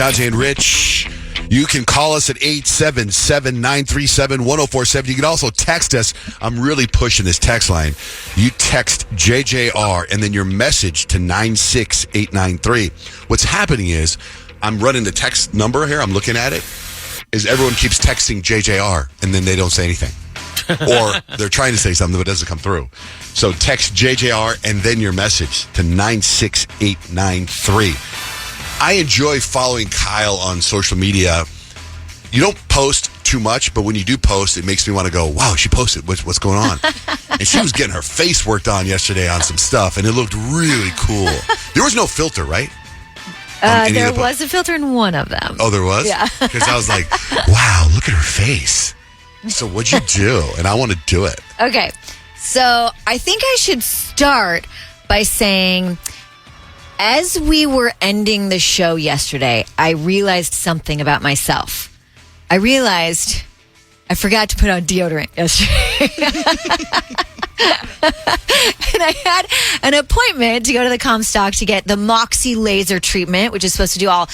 Johnjay and Rich. You can call us at 877-937-1047. You can also text us. I'm really pushing this text line. You text JJR and then your message to 96893. What's happening is I'm running the text number here. I'm looking at it. Is everyone keeps texting JJR and then they don't say anything. Or they're trying to say something but it doesn't come through. So text JJR and then your message to 96893. I enjoy following Kyle on social media. You don't post too much, but when you do post, it makes me want to go, wow, she posted. What's going on? And she was getting her face worked on yesterday on some stuff, and it looked really cool. There was no filter, right? There was a filter in one of them. Oh, there was? Yeah. Because I was like, wow, look at her face. So what'd you do? And I want to do it. Okay. So I think I should start by saying, as we were ending the show yesterday, I realized something about myself. I realized I forgot to put on deodorant yesterday. And I had an appointment to go to the Comstock to get the Moxie laser treatment, which is supposed to do all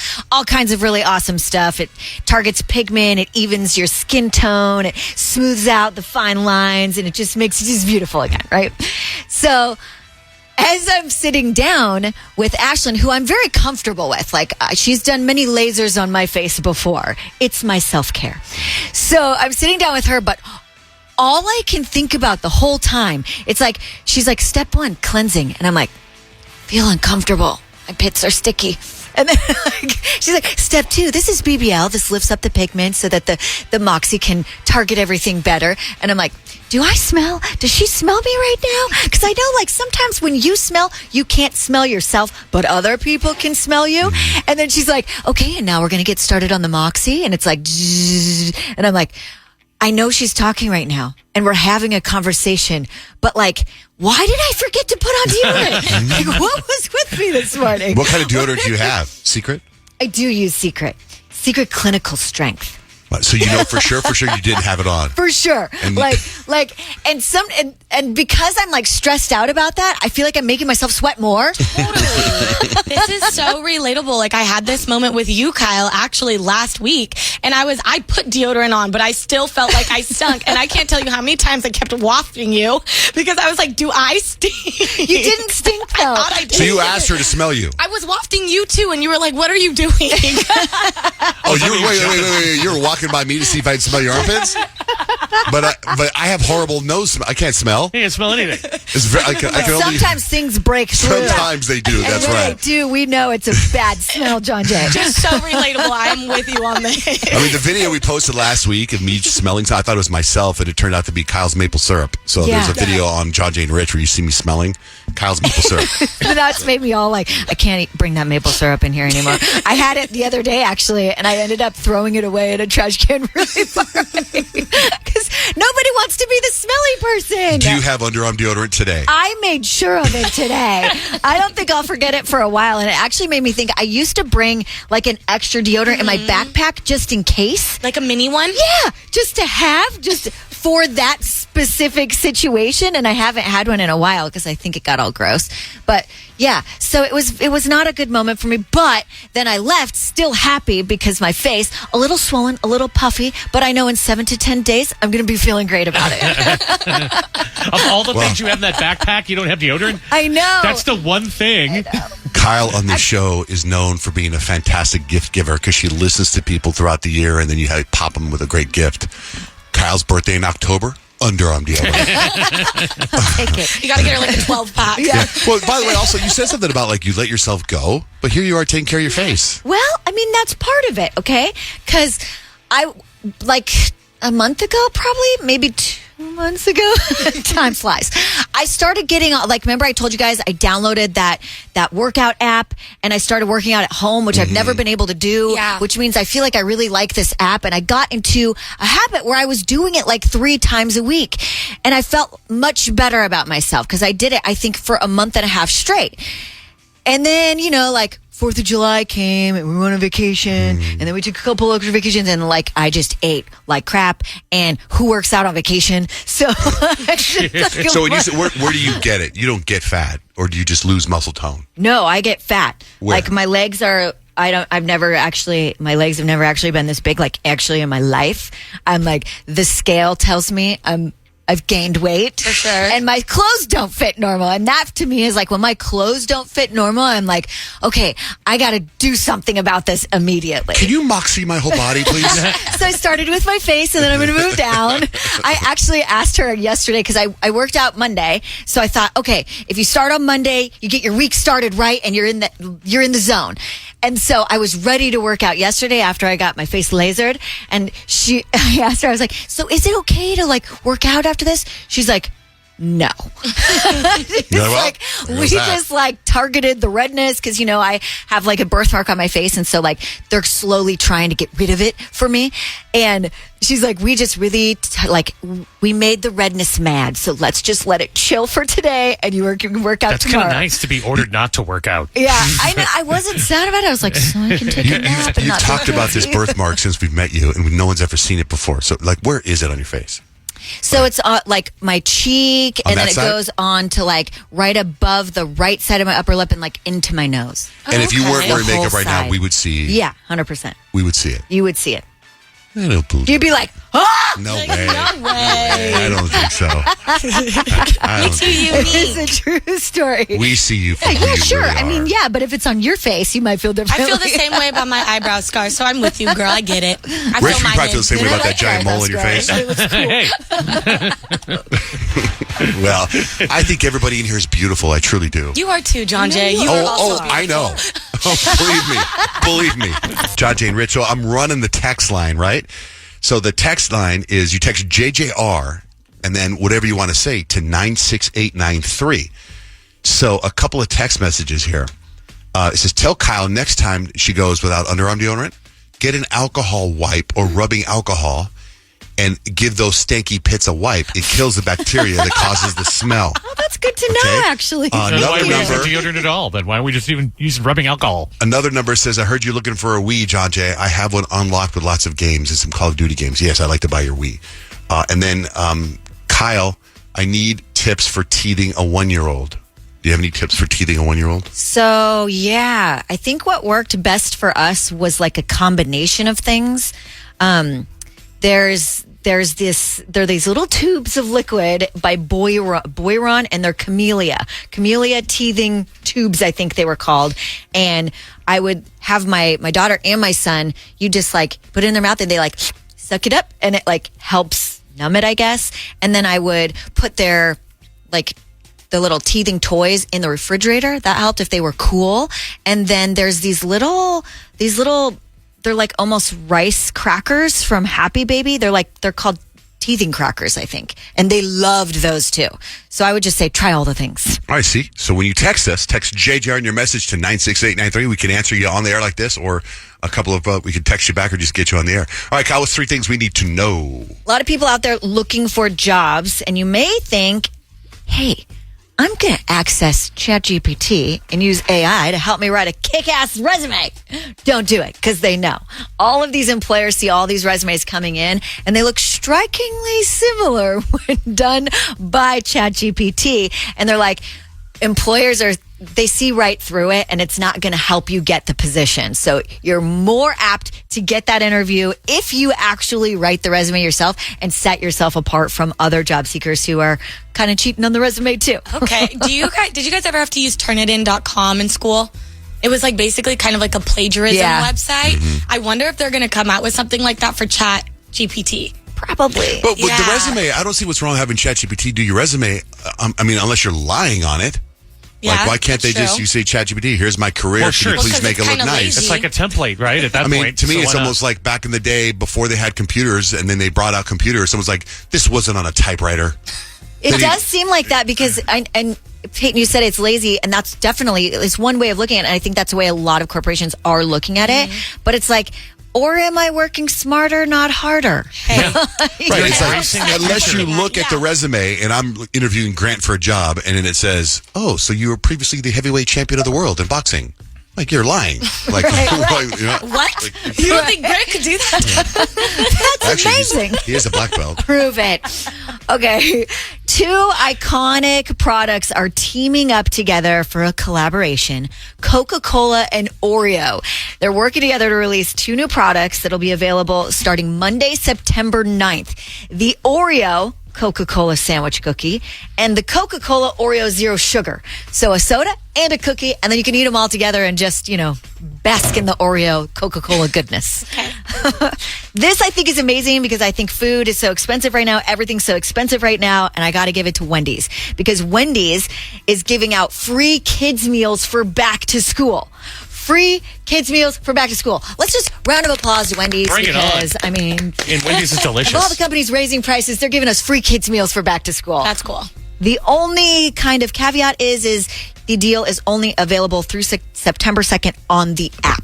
kinds of really awesome stuff. It targets pigment, it evens your skin tone, it smooths out the fine lines, and it just makes it just beautiful again, right? So as I'm sitting down with Ashlyn, who I'm very comfortable with, like she's done many lasers on my face before. It's my self-care. So I'm sitting down with her, but all I can think about the whole time, it's like, she's like, step 1, cleansing. And I'm like, feel uncomfortable. My pits are sticky. And then she's like, step 2, this is BBL. This lifts up the pigment so that the Moxie can target everything better. And I'm like, do I smell? Does she smell me right now? Because I know, like, sometimes when you smell, you can't smell yourself, but other people can smell you. And then she's like, okay, and now we're going to get started on the Moxie. And it's like, and I'm like, I know she's talking right now, and we're having a conversation, but, like, why did I forget to put on deodorant? Like, what was with me this morning? What kind of deodorant do you have? Secret? I do use Secret Clinical Strength. So you know for sure you didn't have it on. For sure. And and because I'm like stressed out about that, I feel like I'm making myself sweat more. Totally. This is so relatable. Like I had this moment with you, Kyle, actually last week, and I put deodorant on, but I still felt like I stunk. And I can't tell you how many times I kept wafting you because I was like, do I stink? You didn't stink though. I thought I did. So you asked her to smell you. I was wafting you too, and you were like, what are you doing? Oh, wait. You were walking by me to see if I'd smell your armpits? But I have horrible nose smell. I can't smell. You can't smell anything. It's very, I can only, sometimes things break through. Sometimes they do. That's and when right. they do, we know it's a bad smell, Johnjay. Just so relatable. I'm with you on this. I mean, the video we posted last week of me smelling, I thought it was myself, and it turned out to be Kyle's maple syrup. So there's a video on Johnjay and Rich where you see me smelling Kyle's maple syrup. That's made me all like, I can't bring that maple syrup in here anymore. I had it the other day, actually, and I ended up throwing it away in a trash can really far away. Because nobody wants to be the smelly person. Do you have underarm deodorant today? I made sure of it today. I don't think I'll forget it for a while. And it actually made me think, I used to bring like an extra deodorant in my backpack just in case. Like a mini one? Yeah, just to have, just for that specific situation. And I haven't had one in a while because I think it got all gross. But yeah, so it was not a good moment for me. But then I left still happy because my face, a little swollen, a little puffy. But I know in 7 to 10 days, I'm going to be feeling great about it. Of all the things you have in that backpack, you don't have deodorant? I know. That's the one thing. Kyle on this show is known for being a fantastic gift giver because she listens to people throughout the year and then you pop them with a great gift. Kyle's birthday in October, underarm deodorant. I'll take it. You got to get her like a 12-pack. Yeah. Well, by the way, also, you said something about like you let yourself go, but here you are taking care of your face. Well, I mean, that's part of it, okay? Because I, like a month ago, probably, maybe 2 months ago, time flies. I started getting, like, remember I told you guys I downloaded that workout app and I started working out at home, which I've never been able to do, which means I feel like I really like this app. And I got into a habit where I was doing it like 3 times a week. And I felt much better about myself because I did it, I think, for a month and a half straight. And then, you know, like 4th of July came and we went on vacation and then we took a couple extra vacations and like I just ate like crap. And who works out on vacation? So, so when you say, where do you get it? You don't get fat or do you just lose muscle tone? No, I get fat. Where? Like my legs are I've never actually, my legs have never actually been this big, like actually in my life. I'm like, the scale tells me I've gained weight. For sure. And my clothes don't fit normal. And that to me is like, when my clothes don't fit normal, I'm like, okay, I got to do something about this immediately. Can you moxie my whole body, please? So I started with my face, and then I'm going to move down. I actually asked her yesterday because I worked out Monday. So I thought, okay, if you start on Monday, you get your week started right, and you're in the zone. And so I was ready to work out yesterday after I got my face lasered. And I asked her, I was like, so is it okay to like work out after this? She's like, no. We just like targeted the redness because, I have like a birthmark on my face. And so like they're slowly trying to get rid of it for me. And she's like, we just really we made the redness mad. So let's just let it chill for today. And you can work out That's tomorrow. That's kind of nice to be ordered not to work out. Yeah, I know. I wasn't sad about it. I was like, so I can take a nap and You've not talked about this birthmark since we've met you, and no one's ever seen it before. So, like, where is it on your face? So it's like my cheek, On and then that it side? goes on to like right above the right side of my upper lip and like into my nose. And if you weren't The wearing whole makeup right now, side. we would see. Yeah, 100%. We would see it. You would see it. I don't believe. You'd be like, ah! No way. No way. I don't think so. I don't Too think It's unique. a true story. we see you for who Yeah, you sure. really I mean, are. yeah, but if it's on your face, you might feel I differently. feel the same way about my eyebrow scar, so I'm with you, girl. I get it. I Rich, you mine probably feel the same way I about that like giant eyebrow mole in your scars. face. It was cool. Well, I think everybody in here is beautiful. I truly do. You are too, Johnjay. You are also I know. Oh, believe me. Johnjay and Rich, so I'm running the text line, right? So the text line is you text JJR and then whatever you want to say to 96893. So a couple of text messages here. It says, tell Kyle next time she goes without underarm deodorant, get an alcohol wipe or rubbing alcohol and give those stanky pits a wipe. It kills the bacteria that causes the smell. Oh, that's good to know, Okay. actually. Then why Another do we use number. deodorant at all? Then why don't we just even use rubbing alcohol? Another number says, I heard you looking for a Wii, Johnjay. I have one unlocked with lots of games and some Call of Duty games. Yes, I'd like to buy your Wii. And then, Kyle, I need tips for teething a 1-year-old. Do you have any tips for teething a 1-year-old? So, yeah, I think what worked best for us was like a combination of things. There are these little tubes of liquid by Boiron, and they're Camellia teething tubes, I think they were called. And I would have my daughter and my son, you just like put it in their mouth and they like suck it up and it like helps numb it, I guess. And then I would put their like the little teething toys in the refrigerator. That helped if they were cool. And then there's these little they're like almost rice crackers from Happy Baby. They're called teething crackers, I think. And they loved those too. So I would just say, try all the things. All right, see. So when you text us, text JJR in your message to 96893. We can answer you on the air like this, or a couple of, we can text you back or just get you on the air. All right, Kyle, what's 3 things we need to know? A lot of people out there looking for jobs, and you may think, hey, I'm going to access ChatGPT and use AI to help me write a kick-ass resume. Don't do it, because they know. All of these employers see all these resumes coming in, and they look strikingly similar when done by ChatGPT. And they're like, they see right through it, and it's not going to help you get the position. So you're more apt to get that interview if you actually write the resume yourself and set yourself apart from other job seekers who are kind of cheating on the resume too. Okay. Did you guys ever have to use Turnitin.com in school? It was like basically kind of like a plagiarism website. I wonder if they're going to come out with something like that for Chat GPT. Probably. But with the resume, I don't see what's wrong having ChatGPT do your resume. I mean, unless you're lying on it. Yeah, Like, why can't they that's just, true. you say, ChatGPT, here's my career. Well, Can sure. you please Well, 'cause make it it's look kinda nice? lazy. It's like a template, right? At that I mean, point. to me, So it's why not? almost like back in the day before they had computers and then they brought out computers. Someone's like, this wasn't on a typewriter. It does seem like that because, and Payton, you said it's lazy, and that's definitely, it's one way of looking at it. And I think that's the way a lot of corporations are looking at it. But it's like, or am I working smarter, not harder? Right. It's embracing like, the unless you future. look at the resume and I'm interviewing Grant for a job and then it says, oh, so you were previously the heavyweight champion of the world in boxing. Like, you're lying. Like, you know, What? like, You don't think Greg could do that? That's amazing. He is a black belt. Prove it. Okay. 2 iconic products are teaming up together for a collaboration. Coca-Cola and Oreo. They're working together to release 2 new products that'll be available starting Monday, September 9th. The Oreo Coca-Cola sandwich cookie and the Coca-Cola Oreo Zero Sugar. So a soda and a cookie, and then you can eat them all together and just, bask in the Oreo Coca-Cola goodness. Okay. This, I think, is amazing because I think food is so expensive right now. Everything's so expensive right now, and I got to give it to Wendy's because Wendy's is giving out free kids' meals for back to school. Free kids' meals for back to school. Let's just round of applause to Wendy's Bring it because, on. And Wendy's is delicious. of all the companies raising prices, they're giving us free kids' meals for back to school. That's cool. The only kind of caveat is the deal is only available through September 2nd on the app.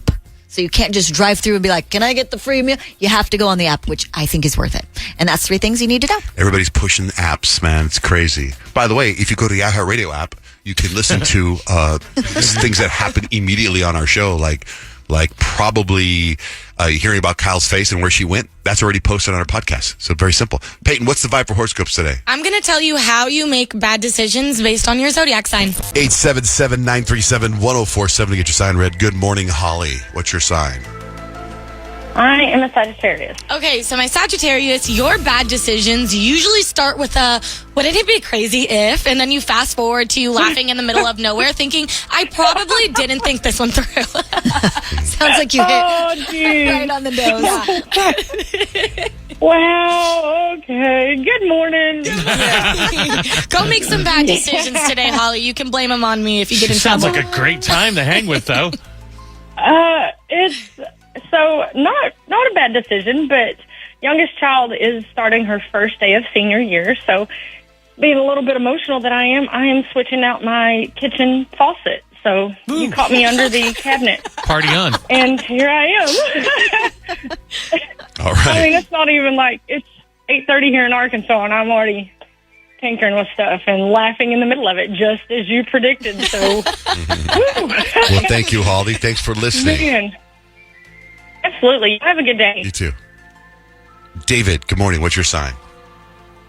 So you can't just drive through and be like, can I get the free meal? You have to go on the app, which I think is worth it. And that's 3 things you need to know. Everybody's pushing apps, man. It's crazy. By the way, if you go to the iHeartRadio app, you can listen to things that happen immediately on our show, like probably hearing about Kyle's face and where she went. That's already posted on our podcast. So very simple. Payton, what's the vibe for horoscopes today? I'm going to tell you how you make bad decisions based on your zodiac sign. 877-937-1047 to get your sign read. Good morning, Holly. What's your sign? I am a Sagittarius. Okay, so my Sagittarius, your bad decisions usually start with wouldn't it be crazy if, and then you fast forward to you laughing in the middle of nowhere thinking, I probably didn't think this one through. Sounds like you hit geez. right on the nose. Wow, okay. Good morning. Go make some bad decisions today, Holly. You can blame them on me if you get in Sounds trouble. like a great time to hang with, though. It's so not a bad decision, but youngest child is starting her first day of senior year, so being a little bit emotional that I am switching out my kitchen faucet. So you caught me under the cabinet. Party on. And here I am. All right. I mean, it's not even like it's 8:30 here in Arkansas, and I'm already tinkering with stuff and laughing in the middle of it, just as you predicted. So, Well, thank you, Holly. Thanks for listening. man, absolutely. Have a good day. You too. David, good morning. What's your sign?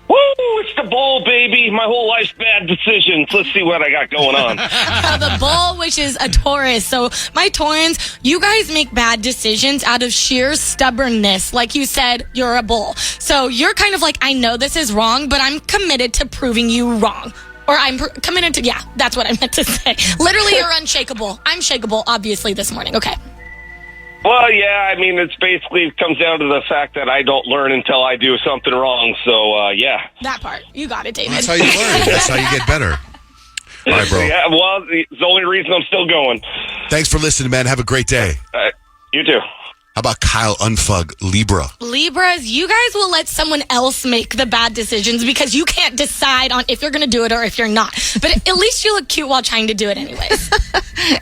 Woo! It's the bull, baby. My whole life's bad decisions. Let's see what I got going on. The bull, which is a Taurus. So my Taurans, you guys make bad decisions out of sheer stubbornness. Like you said, you're a bull. So you're kind of like, I know this is wrong, but I'm committed to proving you wrong. Or I'm committed to, yeah, that's what I meant to say. Literally, you're unshakable. I'm shakeable, obviously, this morning. Okay. Well, yeah, I mean, it's basically comes down to the fact that I don't learn until I do something wrong. So, yeah. That part. You got it, David. That's how you learn. That's how you get better. All right, bro. Yeah, well, it's the only reason I'm still going. Thanks for listening, man. Have a great day. You too. How about Kyle Unfug, Libra? Libras, you guys will let someone else make the bad decisions because you can't decide on if you're going to do it or if you're not. But at least you look cute while trying to do it anyways.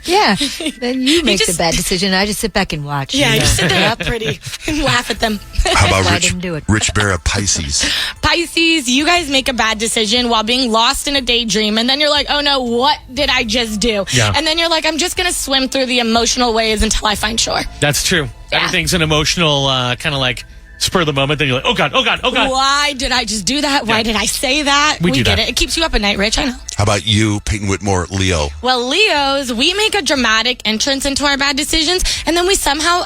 Yeah. Then you make just- the bad decision. I just sit back and watch. Yeah, you sit there all pretty and laugh at them. How about I didn't do it. Rich Vera, Pisces? Pisces, you guys make a bad decision while being lost in a daydream. And then you're like, oh no, what did I just do? Yeah. And then you're like, I'm just going to swim through the emotional waves until I find shore. That's true. Yeah. Everything's an emotional kind of like spur of the moment. Then you're like, oh God, oh God, oh God. Why did I just do that? Why did I say that? We do get that. it. It keeps you up at night, Rich. I know. How about you, Peyton Whitmore, Leo? Well, Leos, we make a dramatic entrance into our bad decisions, and then we somehow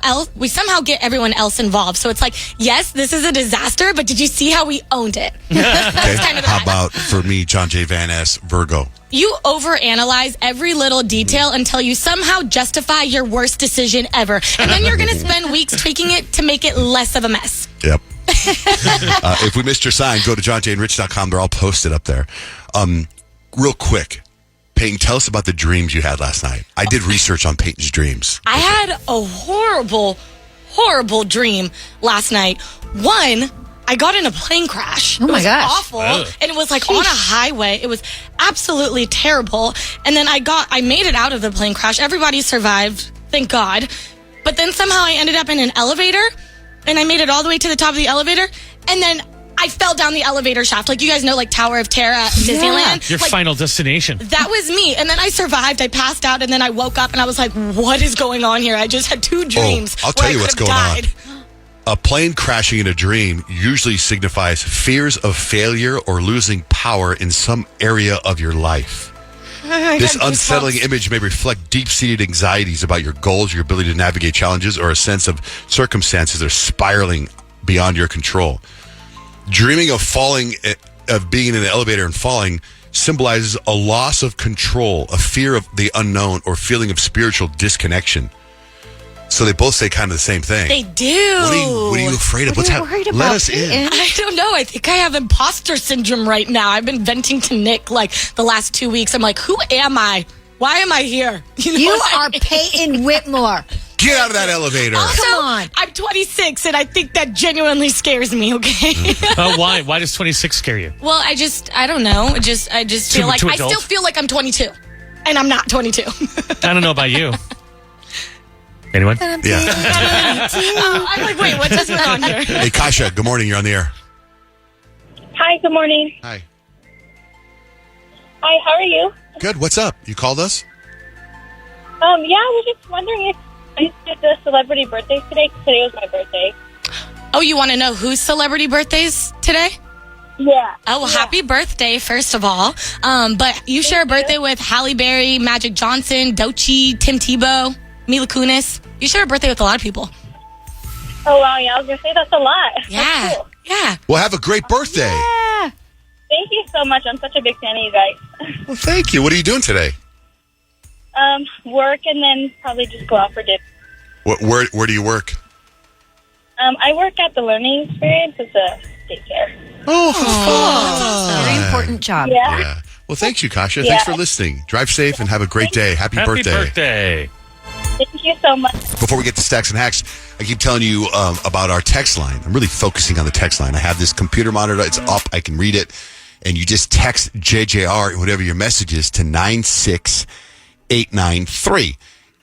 get everyone else involved. So it's like, yes, this is a disaster, but did you see how we owned it? Okay. That's kind of the How vibe. about for me, Johnjay Van S, Virgo? You overanalyze every little detail until you somehow justify your worst decision ever. And then you're going to spend weeks tweaking it to make it less of a mess. Yep. If we missed your sign, go to johnjayandrich.com. They're all posted up there. Real quick, Peyton, tell us about the dreams you had last night. I did research on Peyton's dreams. I had a horrible dream last night. One, I got in a plane crash. Oh my it was gosh. awful. And it was like on a highway. It was absolutely terrible. And then I made it out of the plane crash. Everybody survived, thank God. But then somehow I ended up in an elevator, and I made it all the way to the top of the elevator, and then I fell down the elevator shaft. Like, you guys know, like, Tower of Terror at Disneyland? Your Like, final destination. that was me. And then I survived. I passed out, and then I woke up, and I was like, what is going on here? I just had 2 dreams. I'll tell where you I what's could've going on. died. A plane crashing in a dream usually signifies fears of failure or losing power in some area of your life. This unsettling image may reflect deep-seated anxieties about your goals, your ability to navigate challenges, or a sense of circumstances that are spiraling beyond your control. Dreaming of being in an elevator and falling symbolizes a loss of control, a fear of the unknown, or feeling of spiritual disconnection. So they both say kind of the same thing. They do. What are you afraid of? What's happening? Let us in. I don't know. I think I have imposter syndrome right now. I've been venting to Nick like the last 2 weeks. I'm like, who am I? Why am I here? You are Payton Whitmore. Get out of that elevator. Come on. I'm 26, and I think that genuinely scares me, okay? Why? Why does 26 scare you? Well, I don't know. I just feel like, too I adult? still feel like I'm 22, and I'm not 22. I don't know about you. Anyone? Yeah. I'm like, wait, what's this on here? Hey, Kasha, good morning. You're on the air. Hi, good morning. Hi. Hi, how are you? Good. What's up? You called us? Yeah, I was just wondering if I did the celebrity birthdays today, 'cause today was my birthday. Oh, you want to know whose celebrity birthdays today? Yeah. Oh, well, happy birthday, first of all. But you share a birthday with Halle Berry, Magic Johnson, Doechii, Tim Tebow, Mila Kunis. You share a birthday with a lot of people. Oh, wow, yeah, I was going to say that's a lot. Yeah. That's cool. Yeah. Well, have a great birthday. Thank you so much. I'm such a big fan of you guys. Well, thank you. What are you doing today? Work and then probably just go out for dinner. Where do you work? I work at the Learning Experience. It's a daycare. Oh, Very important job. Yeah. Yeah. Well, thank you, Kasha. Yeah. Thanks for listening. Drive safe and have a great day. Happy birthday. Thank you so much. Before we get to Stacks and Hacks, I keep telling you about our text line. I'm really focusing on the text line. I have this computer monitor. It's up. I can read it. And you just text JJR, whatever your message is, to 96893.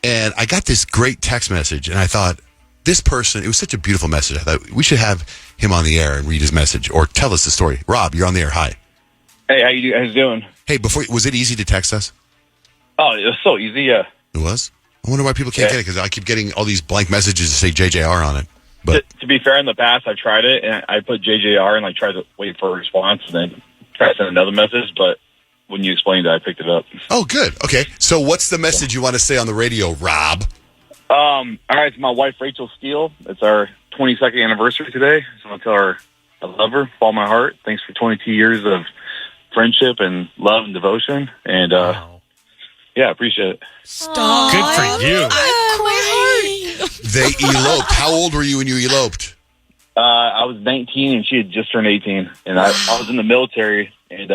And I got this great text message, and I thought, this person, it was such a beautiful message. I thought we should have him on the air and read his message or tell us the story. Rob, you're on the air. Hi. Hey, how you guys doing? Hey, was it easy to text us? Oh, it was so easy, yeah. It was? I wonder why people can't get it, because I keep getting all these blank messages to say JJR on it. But To be fair, in the past, I tried it, and I put JJR and like tried to wait for a response, and then try to send another message, but when you explained it, I picked it up. oh, good. Okay. So what's the message you want to say on the radio, Rob? All right, it's my wife, Rachel Steele. It's our 22nd anniversary today, so I'll tell her I love her, with all my heart. Thanks for 22 years of friendship and love and devotion, and yeah, I appreciate it. Stop. Good for you. They eloped. How old were you when you eloped? I was 19, and she had just turned 18, and I was in the military, and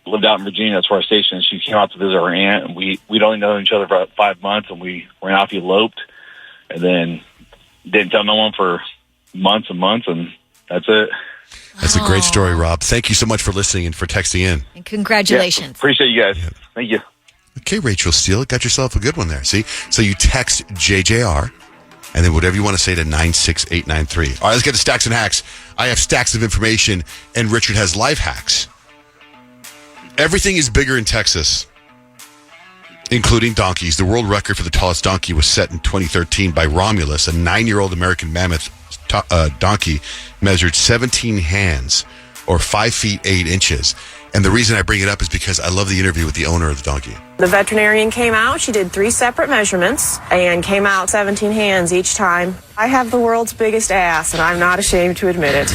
lived out in Virginia. That's where our station is. She came out to visit her aunt, and we'd only known each other for about 5 months, and we ran off, eloped, and then didn't tell no one for months and months, and that's it. That's a great story, Rob. Thank you so much for listening and for texting in. And congratulations. Yeah, appreciate you guys. Thank you. Okay, Rachel Steele, got yourself a good one there. See? So you text JJR, and then whatever you want to say to 96893. All right, let's get to Stacks and Hacks. I have stacks of information, and Richard has life hacks. Everything is bigger in Texas, including donkeys. The world record for the tallest donkey was set in 2013 by Romulus. A 9-year-old American mammoth donkey measured 17 hands, or 5 feet 8 inches. And the reason I bring it up is because I love the interview with the owner of the donkey. The veterinarian came out. She did 3 separate measurements and came out 17 hands each time. I have the world's biggest ass, and I'm not ashamed to admit it.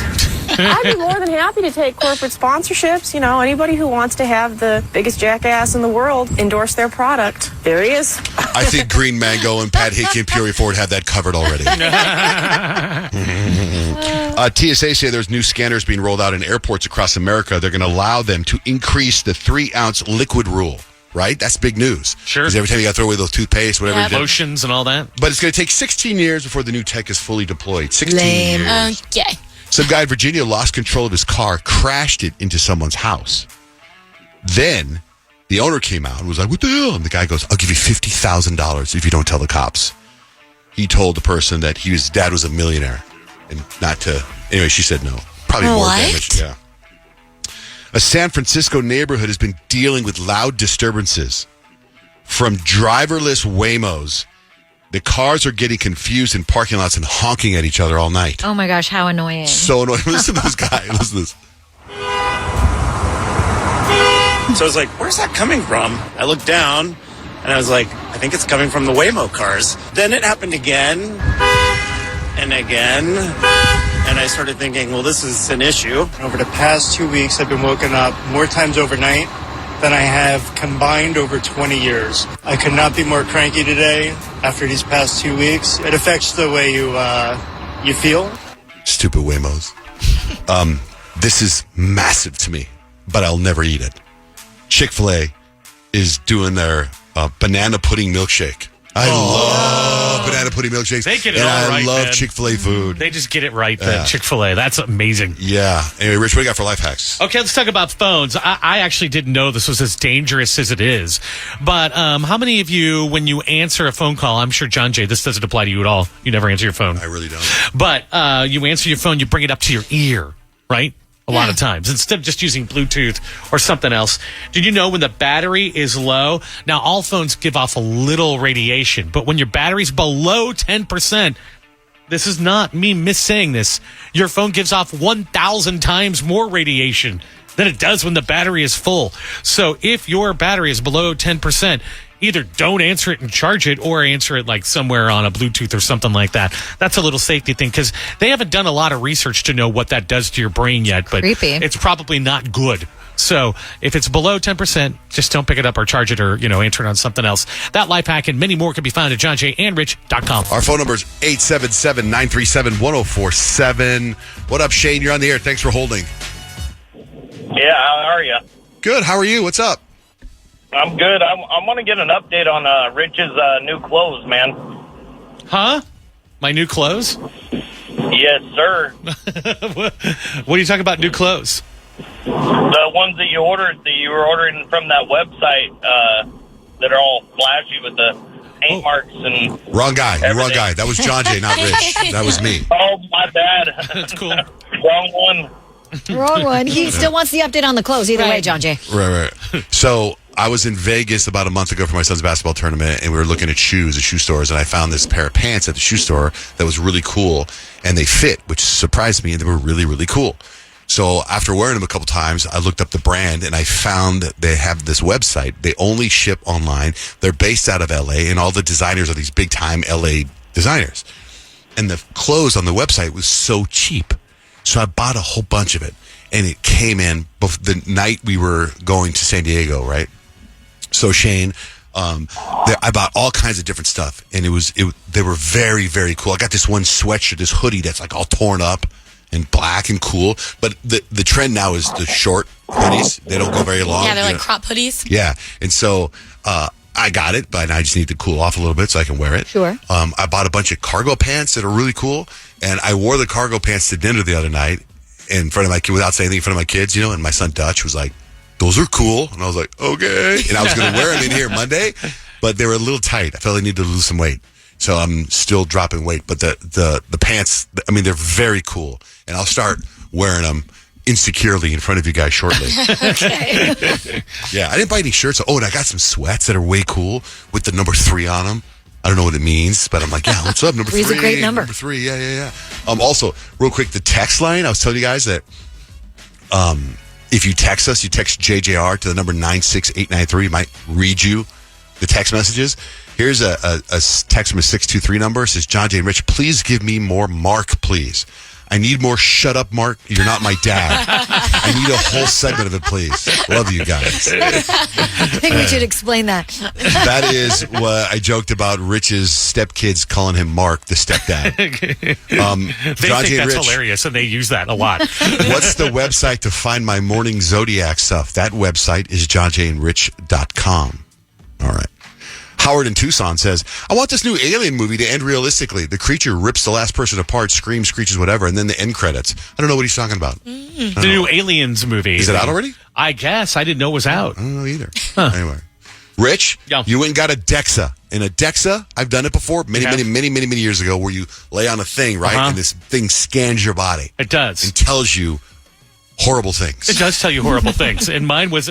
I'd be more than happy to take corporate sponsorships. You know, anybody who wants to have the biggest jackass in the world endorse their product. There he is. I think Green Mango and Pat Hickey and Peoria Ford have that covered already. TSA say there's new scanners being rolled out in airports across America. They're going to allow them to increase the 3-ounce liquid rule. Right? That's big news. Sure. Because every time you got to throw away those toothpaste, whatever. Yep. Lotions and all that. But it's going to take 16 years before the new tech is fully deployed. 16 years. Okay. Some guy in Virginia lost control of his car, crashed it into someone's house. Then the owner came out and was like, what the hell? And the guy goes, I'll give you $50,000 if you don't tell the cops. He told the person that his dad was a millionaire and not to. Anyway, she said no. Probably more What? damage. Yeah. A San Francisco neighborhood has been dealing with loud disturbances from driverless Waymos. The cars are getting confused in parking lots and honking at each other all night. Oh my gosh, how annoying. So annoying. Listen to this guy. Listen to this. So I was like, where's that coming from? I looked down and I was like, I think it's coming from the Waymo cars. Then it happened again and again. And I started thinking, well, this is an issue. Over the past 2 weeks, I've been woken up more times overnight than I have combined over 20 years. I could not be more cranky today after these past 2 weeks. It affects the way you feel. Stupid Waymos. This is massive to me, but I'll never eat it. Chick-fil-A is doing their banana pudding milkshake. I love banana pudding milkshakes. They get it and all I right, love man. Chick-fil-A food. They just get it right, then. Chick-fil-A. That's amazing. Yeah. Anyway, Rich, what do you got for life hacks? Okay, let's talk about phones. I actually didn't know this was as dangerous as it is. But how many of you, when you answer a phone call, I'm sure, Johnjay, this doesn't apply to you at all. You never answer your phone. I really don't. But you answer your phone, you bring it up to your ear, right? A lot of times, instead of just using Bluetooth or something else. Did you know when the battery is low? Now, all phones give off a little radiation, but when your battery's below 10%, this is not me missaying this. Your phone gives off 1,000 times more radiation than it does when the battery is full. So if your battery is below 10%, either don't answer it and charge it, or answer it like somewhere on a Bluetooth or something like that. That's a little safety thing, because they haven't done a lot of research to know what that does to your brain yet, but Creepy. It's probably not good. So if it's below 10%, just don't pick it up or charge it, or, answer it on something else. That life hack and many more can be found at johnjayandrich.com. Our phone number is 877-937-1047. What up, Shane? You're on the air. Thanks for holding. Yeah, how are you? Good. How are you? What's up? I'm good. I want to get an update on Rich's new clothes, man. Huh? My new clothes? Yes, sir. What are you talking about, new clothes? The ones that you were ordering from that website that are all flashy with the paint marks and Wrong guy. You're wrong everything. guay. That was Johnjay, not Rich. That was me. Oh, my bad. That's cool. Wrong one. Wrong one. He still wants the update on the clothes. Either way, John Jay. Right. So I was in Vegas about a month ago for my son's basketball tournament, and we were looking at shoes at shoe stores, and I found this pair of pants at the shoe store that was really cool, and they fit, which surprised me, and they were really, really cool. So after wearing them a couple times, I looked up the brand, and I found that they have this website. They only ship online. They're based out of L.A., and all the designers are these big-time L.A. designers. And the clothes on the website was so cheap. So I bought a whole bunch of it, and it came in the night we were going to San Diego, right? So Shane, I bought all kinds of different stuff, and they were very, very cool. I got this one sweatshirt, this hoodie that's like all torn up and black and cool. But the trend now is the short hoodies. They don't go very long. Yeah, they're like crop hoodies. Yeah, and so I got it, but I just need to cool off a little bit so I can wear it. Sure. I bought a bunch of cargo pants that are really cool, and I wore the cargo pants to dinner the other night in front of my kid, without saying anything in front of my kids, and my son Dutch was like, "Those are cool," and I was like, "Okay," and I was going to wear them in here Monday, but they were a little tight. I felt I needed to lose some weight, so I'm still dropping weight. But the pants, I mean, they're very cool, and I'll start wearing them insecurely in front of you guys shortly. Okay. Yeah, I didn't buy any shirts. Oh, and I got some sweats that are way cool with the number 3 on them. I don't know what it means, but I'm like, yeah, what's up, number 3? Three's a great number. Number 3, yeah. Also, real quick, the text line. I was telling you guys that if you text us, you text JJR to the number 96893. It might read you the text messages. Here's a text from a 623 number. It says, John J. and Rich, please give me more Mark, please. I need more shut up, Mark. You're not my dad. I need a whole segment of it, please. Love you guys. I think we should explain that. That is what I joked about Rich's stepkids calling him Mark, the stepdad. They John think J. that's Rich, hilarious, and they use that a lot. what's the website to find my morning Zodiac stuff? That website is johnjayandrich.com. All right. Howard in Tucson says, I want this new Alien movie to end realistically. The creature rips the last person apart, screams, screeches, whatever, and then the end credits. I don't know what he's talking about. The new Aliens movie. Is it out already? I guess. I didn't know it was out. I don't know either. Anyway. Rich, Yeah. you went and got a DEXA. And a DEXA, I've done it before many years ago where you lay on a thing, right? And this thing scans your body. It does. And tells you horrible things. It does tell you horrible things, and mine was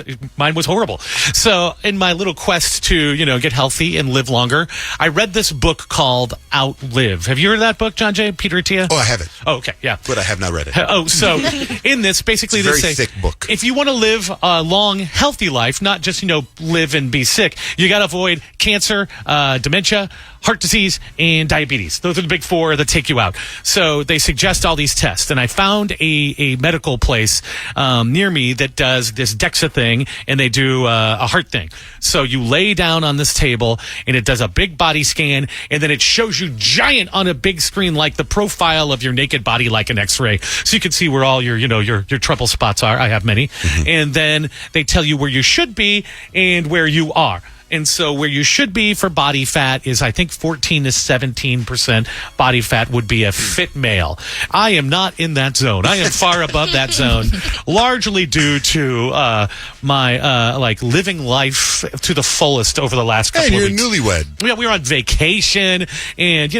horrible. So, in my little quest to get healthy and live longer, I read this book called Outlive. Have you heard of that book, Johnjay, Peter Attia? Oh, I haven't. Oh, okay, yeah, But I have not read it. Oh, so in this, basically, It's a they very say, thick book. if you want to live a long, healthy life, not just live and be sick, you got to avoid cancer, dementia, heart disease, and diabetes. Those are the big four that take you out. So they suggest all these tests, and I found a medical place near me that does this DEXA thing, and they do a heart thing. So you lay down on this table, and it does a big body scan, and then it shows you giant on a big screen, like the profile of your naked body, like an X-ray. So you can see where all your trouble spots are. I have many. Mm-hmm. And then they tell you where you should be and where you are. And so where you should be for body fat is, I think, 14 to 17% body fat would be a fit male. I am not in that zone. I am far above that zone, largely due to my living life to the fullest over the last couple Hey, of you're a weeks. newlywed. Yeah, we were on vacation, and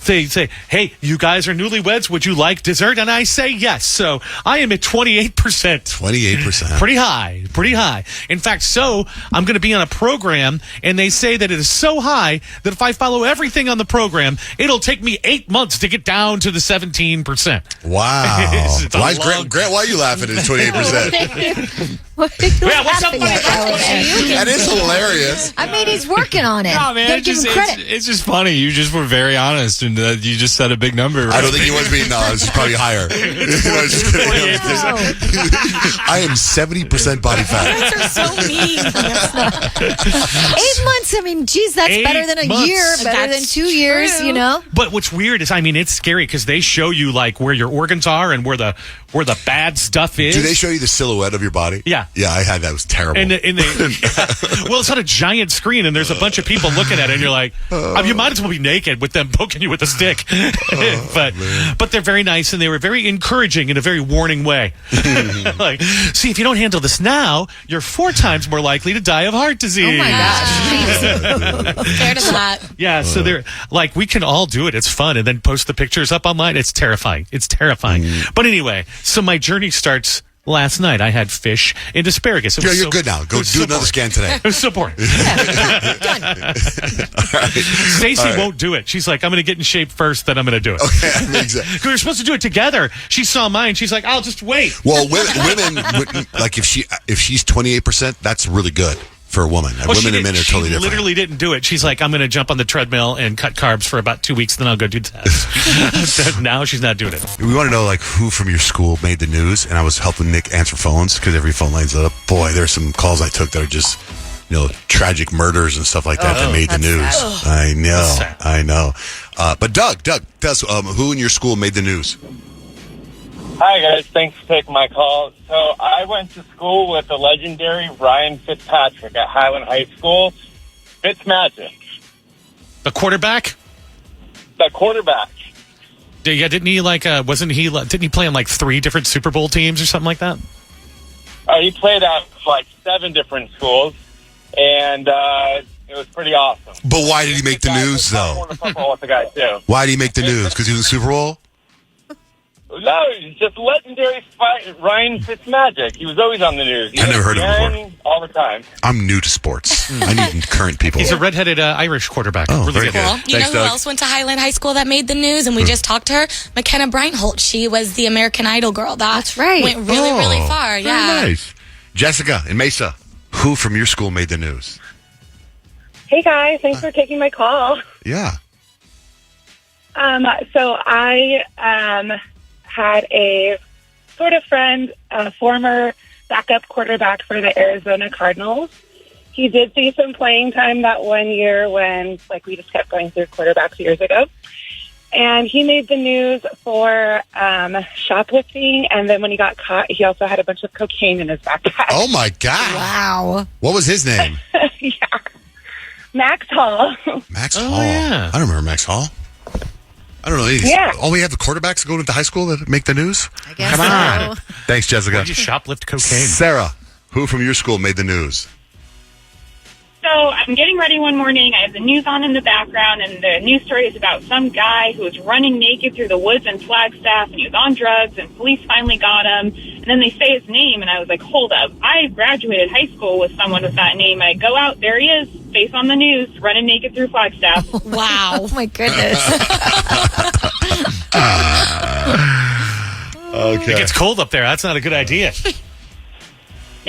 they say, "Hey, you guys are newlyweds. Would you like dessert?" And I say yes. So I am at 28%. 28%. Pretty high. In fact, I'm going to be on a program, and they say that it is so high that if I follow everything on the program, it'll take me 8 months to get down to the 17%. Wow. It's a Why is long- Grant, why are you laughing at 28%? Yeah, what's up, buddy? That is hilarious. I mean, he's working on it. No, man, Gotta give him credit. it's just funny. You just were very honest, and you just said a big number. Right? I don't think he was being, no, this is probably higher. No, just kidding. I am 70% body fat. You guys are so mean. 8 months. I mean, geez, that's 8 better than a months. year, better than That's 2 years. true. But what's weird is, it's scary because they show you where your organs are and where the bad stuff is. Do they show you the silhouette of your body? Yeah. Yeah, I had that. It was terrible. And they, well, it's on a giant screen, and there's a bunch of people looking at it, and you're like, you might as well be naked with them poking you with a stick. But they're very nice, and they were very encouraging in a very warning way. Like, see, if you don't handle this now, you're 4 times more likely to die of heart disease. Oh my gosh. Fair to that. Yeah, so they're like, we can all do it. It's fun. And then post the pictures up online. It's terrifying. But anyway, so my journey starts last night. I had fish and asparagus. Yeah, you're good now. Go do another scan today. It was so boring. Stacey won't do it. She's like, I'm going to get in shape first, then I'm going to do it. Okay, exactly. Because we're supposed to do it together. She saw mine. She's like, I'll just wait. Well, women like if she's 28%, that's really good for a woman. Women and men are totally different. She literally didn't do it. She's like, I'm going to jump on the treadmill and cut carbs for about 2 weeks, then I'll go do tests. Now she's not doing it. We want to know who from your school made the news, and I was helping Nick answer phones because every phone line's lit up. Boy, there's some calls I took that are just tragic murders and stuff like that that made the news. I know. But Doug, who in your school made the news? Hi, guys. Thanks for taking my call. So I went to school with the legendary Ryan Fitzpatrick at Highland High School. Fitzmagic. The quarterback? The quarterback. Yeah, didn't he didn't he play on 3 different Super Bowl teams or something like that? He played at 7 different schools, and it was pretty awesome. But why did he make the news, I though? won a football with the guy, too. Why did he make the news? Because he was in the Super Bowl? No, he's just legendary Ryan Fitzmagic. He was always on the news. I never heard of him before. All the time. I'm new to sports. I need current people. He's a redheaded Irish quarterback. Oh, Really very good. good. Cool. You Thanks, know who Doug. else went to Highland High School that made the news? And we just talked to her. McKenna Breinholt. She was the American Idol girl. That's right. Went really far. Very Yeah. nice. Jessica in Mesa, who from your school made the news? Hey guys, thanks for taking my call. Yeah. So I had a sort of friend, a former backup quarterback for the Arizona Cardinals. He did see some playing time that one year when, we just kept going through quarterbacks years ago. And he made the news for shoplifting, and then when he got caught, he also had a bunch of cocaine in his backpack. Oh, my God. Wow. What was his name? Yeah. Max Hall. Max Oh, Hall. yeah. I don't remember Max Hall. I don't know. Yeah. Oh, we have the quarterbacks going into high school that make the news? I guess Come on. so. Thanks, Jessica. Why'd you shoplift cocaine? Sarah, who from your school made the news? So I'm getting ready one morning. I have the news on in the background, and the news story is about some guy who was running naked through the woods in Flagstaff, and he was on drugs, and police finally got him. And then they say his name, and I was like, hold up. I graduated high school with someone with that name. I go out, there he is, face on the news, running naked through Flagstaff. Wow. Oh, my goodness. Okay. It gets cold up there. That's not a good idea.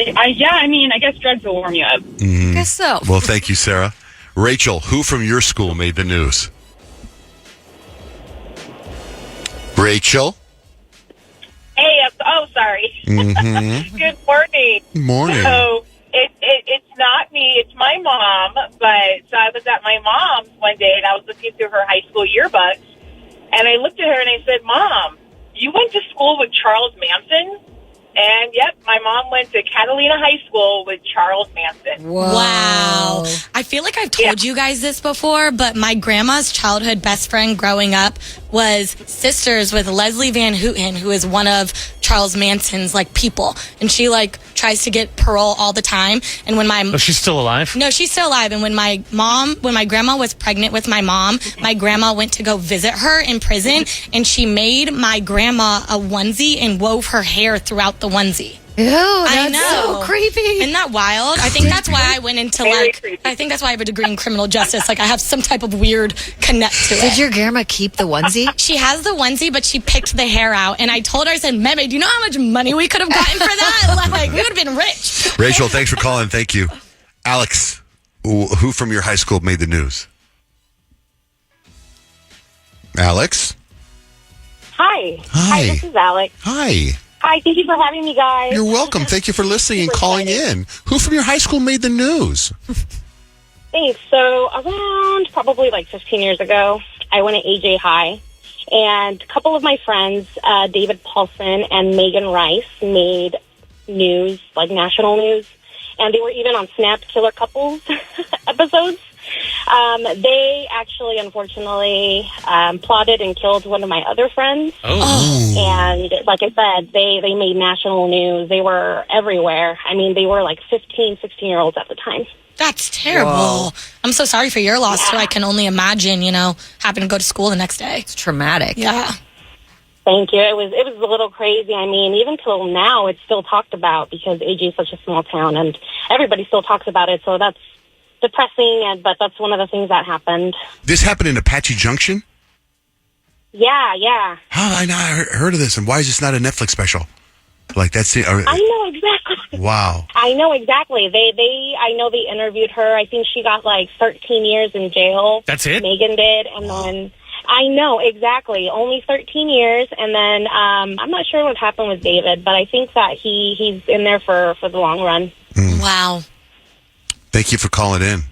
I guess drugs will warm you up. I guess so. Well, thank you, Sarah. Rachel, who from your school made the news? Rachel? Hey, sorry. Mm-hmm. Good morning. Morning. So it's not me, it's my mom. But so I was at my mom's one day, and I was looking through her high school yearbooks, and I looked at her and I said, Mom, you went to school with Charles Manson? And, yep, my mom went to Catalina High School with Charles Manson. Wow. I feel like I've told you guys this before, but my grandma's childhood best friend growing up was sisters with Leslie Van Houten, who is one of Charles Manson's, people. And she, tries to get parole all the time. And when my... Oh, she's still alive? No, she's still alive. And when my grandma was pregnant with my mom, my grandma went to go visit her in prison, and she made my grandma a onesie and wove her hair throughout the onesie. Ew, that's I know. so creepy. Isn't that wild? I think that's why I went into I think that's why I have a degree in criminal justice. I have some type of weird connect to it. Did your grandma keep the onesie? She has the onesie, but she picked the hair out. And I told her, I said, Meme, do you know how much money we could have gotten for that? We would have been rich. Rachel, thanks for calling. Thank you. Alex, who from your high school made the news? Alex? Hi, this is Alex. Hi. Hi, thank you for having me, guys. You're welcome. Thank you for listening and calling in. Who from your high school made the news? Thanks. So around probably 15 years ago, I went to AJ High, and a couple of my friends, David Paulson and Megan Rice, made news, national news, and they were even on Snap Killer Couples episodes. They actually, unfortunately, plotted and killed one of my other friends. Oh. And like I said, they made national news. They were everywhere. I mean, they were 15, 16-year-olds at the time. That's terrible. Whoa. I'm so sorry for your loss, too. I can only imagine, having to go to school the next day. It's traumatic. Yeah. Thank you. It was a little crazy. I mean, even till now, it's still talked about because AJ is such a small town, and everybody still talks about it. So that's depressing, but that's one of the things that happened. This happened in Apache Junction? Yeah. How have I not heard of this? And why is this not a Netflix special? That's it. I know exactly. Wow. I know exactly. I know they interviewed her. I think she got 13 years in jail. That's it? Megan did, and then I know exactly. Only 13 years, and then I'm not sure what happened with David, but I think that he's in there for the long run. Wow. Thank you for calling in.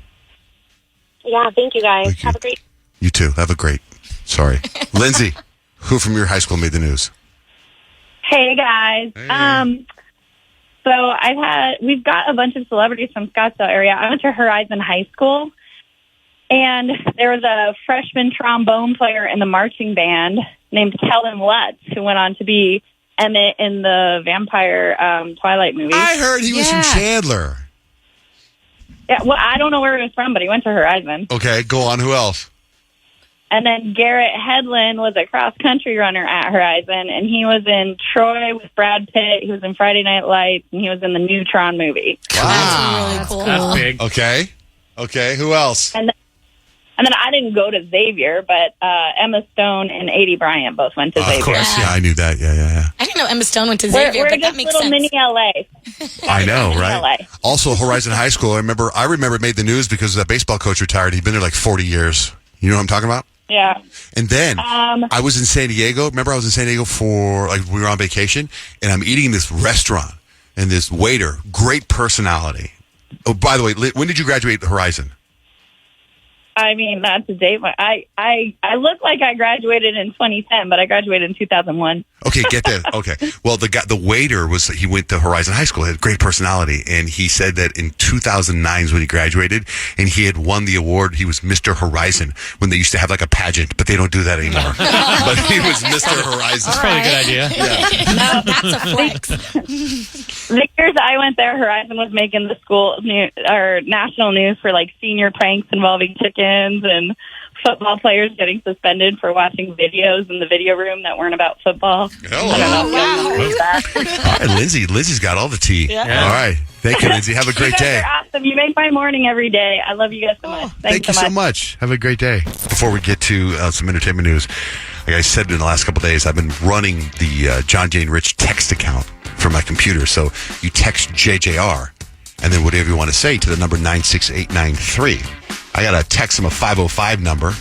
Yeah, thank you guys. Thank you. Have a great... You too. Have a great... Sorry. Lindsay, who from your high school made the news? Hey guys. Hey. So we've got a bunch of celebrities from Scottsdale area. I went to Horizon High School, and there was a freshman trombone player in the marching band named Kellen Lutz, who went on to be Emmett in the vampire Twilight movie. I heard he was from Chandler. Yeah, well, I don't know where he was from, but he went to Horizon. Okay, go on. Who else? And then Garrett Hedlund was a cross-country runner at Horizon, and he was in Troy with Brad Pitt. He was in Friday Night Lights, and he was in the new Tron movie. Wow. That's really cool. That's big. Okay, who else? And then I didn't go to Xavier, but Emma Stone and Adie Bryant both went to Xavier. Of course, yeah, I knew that. Yeah. I didn't know Emma Stone went to Xavier, We're but that just makes little sense. mini LA. I know, right? LA. Also, Horizon High School, I remember it made the news because that baseball coach retired. He'd been there 40 years. You know what I'm talking about? Yeah. And then I was in San Diego. Remember, I was in San Diego for, we were on vacation, and I'm eating this restaurant, and this waiter, great personality. Oh, by the way, when did you graduate Horizon? I mean, not to date, but I look like I graduated in 2010, but I graduated in 2001. Okay, get that. Okay. Well, the waiter he went to Horizon High School, had great personality, and he said that in 2009 is when he graduated, and he had won the award. He was Mr. Horizon when they used to have a pageant, but they don't do that anymore. But he was Mr. Horizon. That's probably a good idea. Yeah. That's a flex. The years I went there, Horizon was making the school news, or national news for like senior pranks involving chickens and football players getting suspended for watching videos in the video room that weren't about football. Hello. I don't know if you remember that. All right, Lindsay. Lindsay's got all the tea. Yeah. All right. Thank you, Lindsay. Have a great You guys day. are awesome. You make my morning every day. I love you guys so much. Thank you so much. Have a great day. Before we get to some entertainment news, like I said in the last couple of days, I've been running the Johnjay and Rich text account for my computer. So you text JJR and then whatever you want to say to the number 96893. I got to text him a 505 number.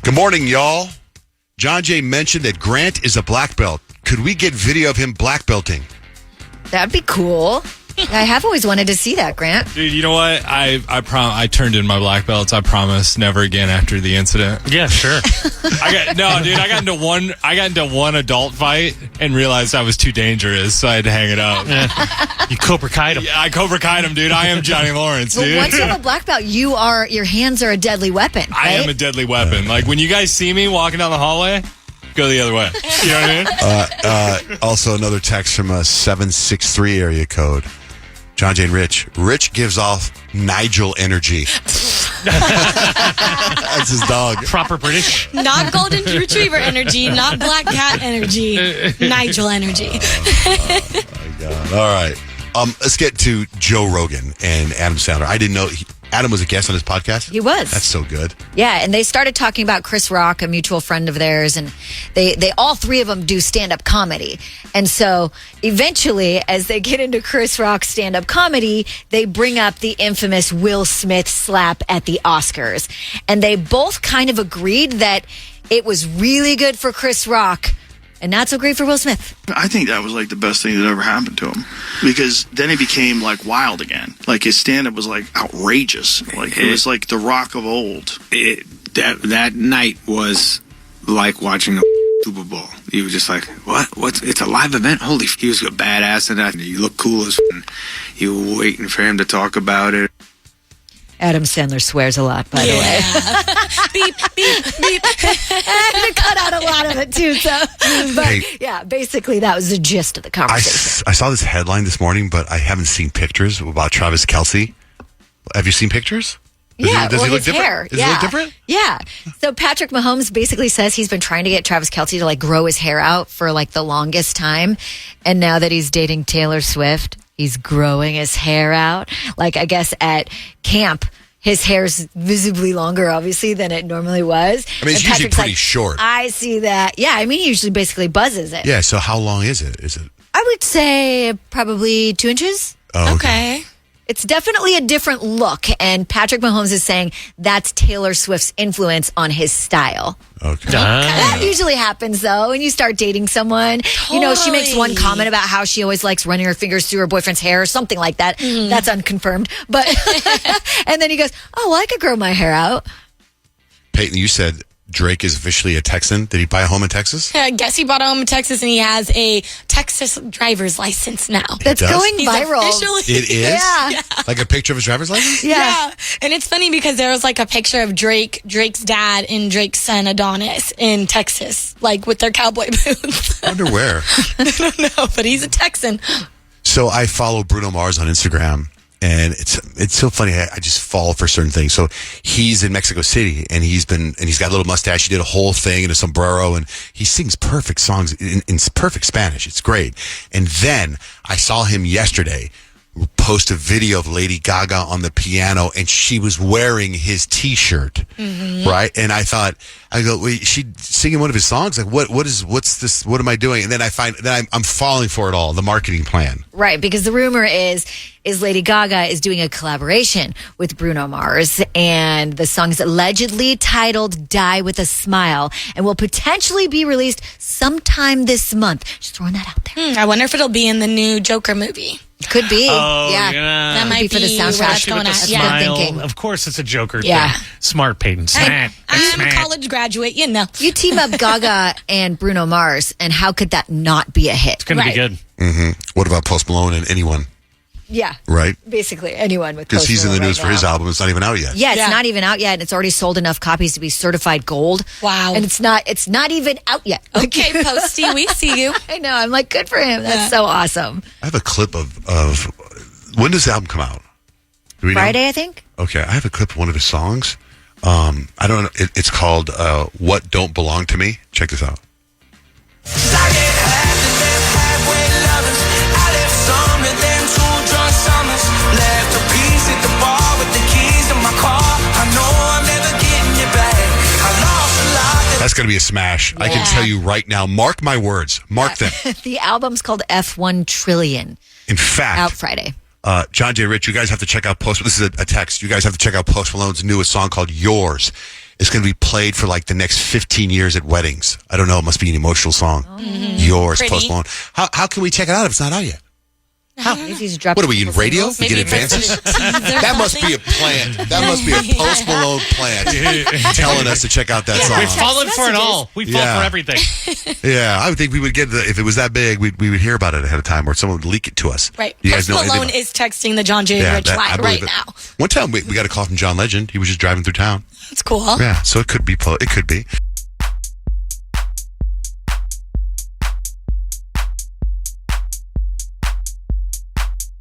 Good morning, y'all. Johnjay mentioned that Grant is a black belt. Could we get video of him black belting? That'd be cool. I have always wanted to see that, Grant. Dude, you know what? I turned in my black belts. I promise never again after the incident. Yeah, sure. I got into one adult fight and realized I was too dangerous, so I had to hang it up. You Cobra Kai'd him. Yeah, I Cobra Kai'd him, dude. I am Johnny Lawrence, But dude. once you have a black belt, your hands are a deadly weapon. I am a deadly weapon. Like when you guys see me walking down the hallway, go the other way. You know what I mean? Also, another text from a 763 area code. Johnjay and Rich. Rich gives off Nigel energy. That's his dog. Proper British. Not golden retriever energy, not black cat energy, Nigel energy. My God. All right. Let's get to Joe Rogan and Adam Sandler. I didn't know Adam was a guest on his podcast. He was. That's so good. Yeah, and they started talking about Chris Rock, a mutual friend of theirs, and they all three of them do stand-up comedy. And so eventually, as they get into Chris Rock's stand-up comedy, they bring up the infamous Will Smith slap at the Oscars. And they both kind of agreed that it was really good for Chris Rock and not so great for Will Smith. I think that was like the best thing that ever happened to him, because then he became like wild again. Like his stand-up was like outrageous. Like it was like the Rock of old. That night was like watching a Super Bowl. You were just like, what? It's a live event? Holy! He was a badass in that. You look cool as. You were waiting for him to talk about it. Adam Sandler swears a lot, by the way. Beep, beep, beep. I had to cut out a lot of it, too. So, but, Hey. yeah, basically, that was the gist of the conversation. I saw this headline this morning, but I haven't seen pictures about Travis Kelce. Have you seen pictures? Does he Well, look his different? hair. Does he look different? Yeah. So Patrick Mahomes basically says he's been trying to get Travis Kelce to like grow his hair out for like the longest time. And now that he's dating Taylor Swift, he's growing his hair out. Like, I guess at camp, his hair's visibly longer, obviously, than it normally was. I mean, it's And usually Patrick's pretty short. I see that. Yeah, I mean, he usually basically buzzes it. Yeah, so how long is it? Is it? I would say probably 2 inches. Oh, Okay. It's definitely a different look, and Patrick Mahomes is saying that's Taylor Swift's influence on his style. Okay. That usually happens, though, when you start dating someone. You know, she makes one comment about how she always likes running her fingers through her boyfriend's hair or something like that. That's unconfirmed. But and then he goes, oh, well, I could grow my hair out. Peyton, you said Drake is officially a Texan. Did he buy a home in Texas? I guess he bought a home in Texas and he has a Texas driver's license now. That's does? going He's viral. officially- It is? Yeah. Like a picture of his driver's license? Yeah. And it's funny because there was like a picture of Drake's dad and Drake's son Adonis in Texas, like with their cowboy boots. I wonder where. I don't know, but he's a Texan. So I follow Bruno Mars on Instagram, and it's so funny. I just fall for certain things. So he's in Mexico City, and he's got a little mustache. He did a whole thing in a sombrero, and he sings perfect songs in perfect Spanish. It's great. And then I saw him yesterday post a video of Lady Gaga on the piano, and she was wearing his T-shirt, right? And I go, wait, she singing one of his songs? Like, what's this? What am I doing? And then I'm falling for it all, the marketing plan. Right, because the rumor is Lady Gaga is doing a collaboration with Bruno Mars, and the song is allegedly titled Die With a Smile and will potentially be released sometime this month. Just throwing that out there. I wonder if it'll be in the new Joker movie. Could be. Oh, yeah. That might for the be soundtrack. where it's Especially with going the at. smile. thinking. Of course, it's a Joker Yeah. thing. Smart, Peyton. Smart. I'm Smart. a college graduate, you know. You team up Gaga and Bruno Mars, and how could that not be a hit? It's going to be good. What about Post Malone and anyone? Yeah. Right? Basically, anyone with Because Post he's in the Malone news right for his now. album. It's not even out yet. Yeah, it's not even out yet, and it's already sold enough copies to be certified gold. Wow. And it's not even out yet. Okay, Posty, we see you. I know. I'm like, good for him. That's so awesome. I have a clip of when does the album come out? Do we know? Friday, I think. Okay, I have a clip of one of his songs. I don't know. It's called "What Don't Belong to Me." Check this out. That's going to be a smash. I can tell you right now. Mark my words. Mark them. The album's called F1 Trillion. In fact, Out Friday. Johnjay, Rich, you guys have to check out Post. This is a text. You guys have to check out Post Malone's newest song called "Yours." It's going to be played for like the next 15 years at weddings. I don't know. It must be an emotional song. Yours, Pretty. Post Malone. How can we check it out if it's not out yet? What are we in radio? We get advances? That must be a plant. That must be a Post Malone plant telling us to check out that song. We've fallen for it all. We fall for everything. Yeah, I would think we would get if it was that big, we would hear about it ahead of time, or someone would leak it to us. Right. You Post guys know anything Malone about it? is texting the Johnjay Rich line right now. One time we got a call from John Legend. He was just driving through town. That's cool. Yeah, so it could be. It could be.